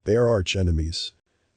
They are arch enemies.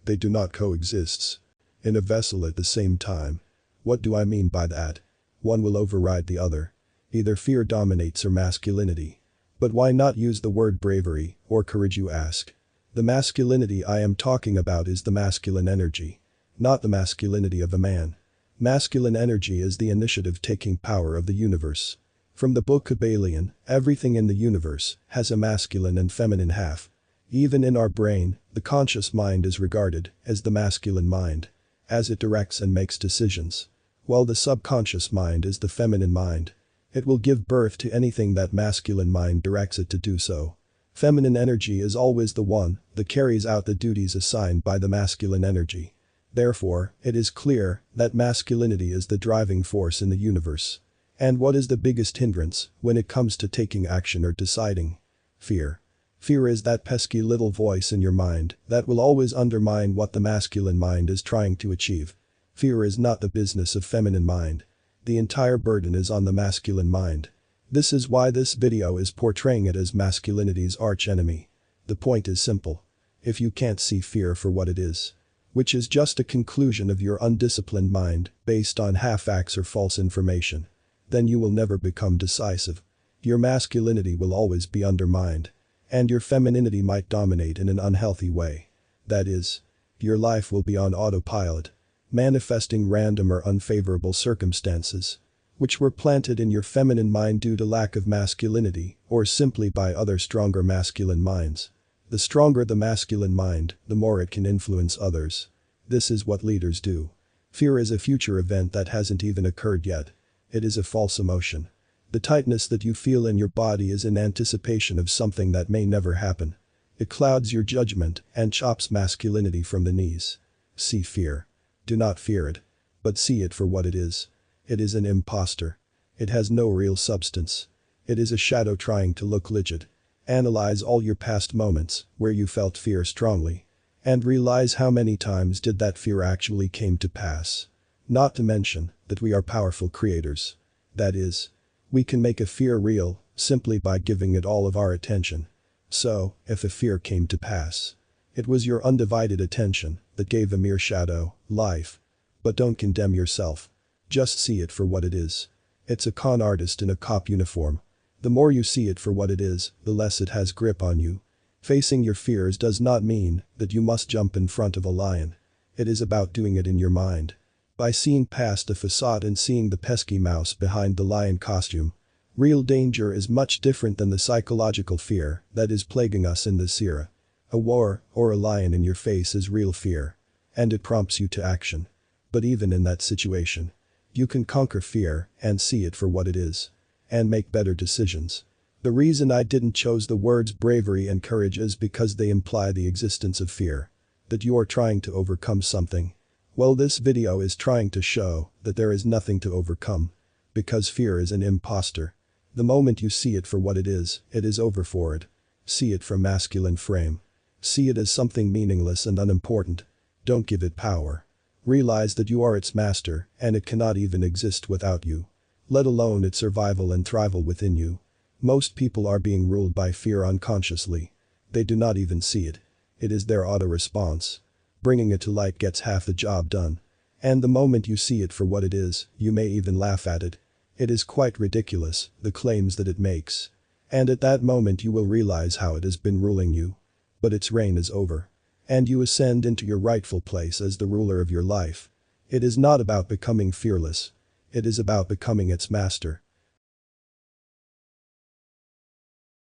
They do not coexist in a vessel at the same time. What do I mean by that? One will override the other. Either fear dominates or masculinity. But why not use the word bravery or courage, you ask? The masculinity I am talking about is the masculine energy, not the masculinity of a man. Masculine energy is the initiative-taking power of the universe. From the book Kabbalion, everything in the universe has a masculine and feminine half. Even in our brain, the conscious mind is regarded as the masculine mind, as it directs and makes decisions, while the subconscious mind is the feminine mind. It will give birth to anything that masculine mind directs it to do so. Feminine energy is always the one that carries out the duties assigned by the masculine energy. Therefore, it is clear that masculinity is the driving force in the universe. And what is the biggest hindrance when it comes to taking action or deciding? Fear. Fear is that pesky little voice in your mind that will always undermine what the masculine mind is trying to achieve. Fear is not the business of feminine mind. The entire burden is on the masculine mind. This is why this video is portraying it as masculinity's archenemy. The point is simple. If you can't see fear for what it is, which is just a conclusion of your undisciplined mind based on half-facts or false information, then you will never become decisive. Your masculinity will always be undermined. And your femininity might dominate in an unhealthy way. That is, your life will be on autopilot, manifesting random or unfavorable circumstances, which were planted in your feminine mind due to lack of masculinity or simply by other stronger masculine minds. The stronger the masculine mind, the more it can influence others. This is what leaders do. Fear is a future event that hasn't even occurred yet. It is a false emotion. The tightness that you feel in your body is in anticipation of something that may never happen. It clouds your judgment and chops masculinity from the knees. See fear. Do not fear it, but see it for what it is. It is an imposter. It has no real substance. It is a shadow trying to look legit. Analyze all your past moments where you felt fear strongly. And realize how many times did that fear actually came to pass. Not to mention that we are powerful creators. That is, we can make a fear real simply by giving it all of our attention. So, if a fear came to pass, it was your undivided attention that gave a mere shadow life. But don't condemn yourself. Just see it for what it is. It's a con artist in a cop uniform. The more you see it for what it is, the less it has grip on you. Facing your fears does not mean that you must jump in front of a lion. It is about doing it in your mind. By seeing past the facade and seeing the pesky mouse behind the lion costume. Real danger is much different than the psychological fear that is plaguing us in this era. A war or a lion in your face is real fear. And it prompts you to action. But even in that situation, you can conquer fear and see it for what it is. And make better decisions. The reason I didn't choose the words bravery and courage is because they imply the existence of fear. That you are trying to overcome something. Well, this video is trying to show that there is nothing to overcome. Because fear is an imposter. The moment you see it for what it is over for it. See it from masculine frame. See it as something meaningless and unimportant. Don't give it power. Realize that you are its master and it cannot even exist without you. Let alone its survival and thrival within you. Most people are being ruled by fear unconsciously. They do not even see it. It is their auto-response. Bringing it to light gets half the job done. And the moment you see it for what it is, you may even laugh at it. It is quite ridiculous, the claims that it makes. And at that moment you will realize how it has been ruling you. But its reign is over. And you ascend into your rightful place as the ruler of your life. It is not about becoming fearless. It is about becoming its master.